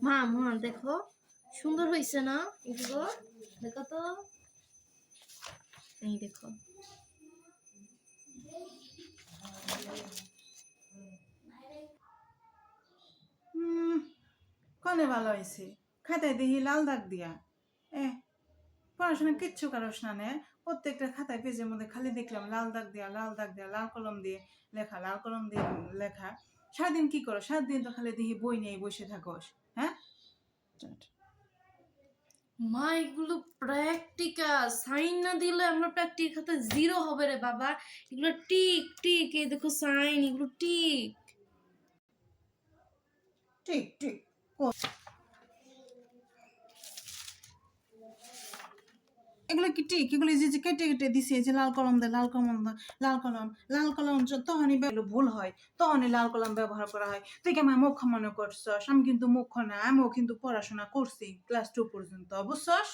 মা মা দেখো সুন্দর হয়েছে না এগুলো? দেখো তো, এই দেখো। কনে ভালো হয়েছে, খাতায় দেখি লাল দাগ দিয়া। এ পড়াশোনা কিচ্ছু কারোস না নে, প্রত্যেকটা খাতায় পেজের মধ্যে খালি দেখলাম লাল দাগ দিয়া লাল দাগ দিয়া, লাল কলম দিয়ে লেখা, লাল কলম দিয়ে লেখা। সারাদিন কি করো? সারাদিন তো খালি দেখি বই নিয়ে বসে থাকোস। হ্যাঁ, মা এগুলো প্র্যাকটিক্যাল, সাইন না দিলে আমরা প্র্যাকটিক্যাল খাতা জিরো হবে রে বাবা। এগুলো টিক টিক, এই দেখো সাইন, এগুলো টিক। ঠিক ঠিক। এগুলো কি ঠিক? এগুলো যে যে কেটে কেটে দিছে, যে লাল কলম দে, লাল কলম দে, লাল কলম, লাল কলম তখনই ভুল হয়, তখনই লাল কলম ব্যবহার করা হয়। তুই কি আমার মুখ্য মনে করছস? আমি কিন্তু মুখ্য না, আমিও কিন্তু পড়াশোনা করছি ক্লাস 2 পর্যন্ত, বুঝছস?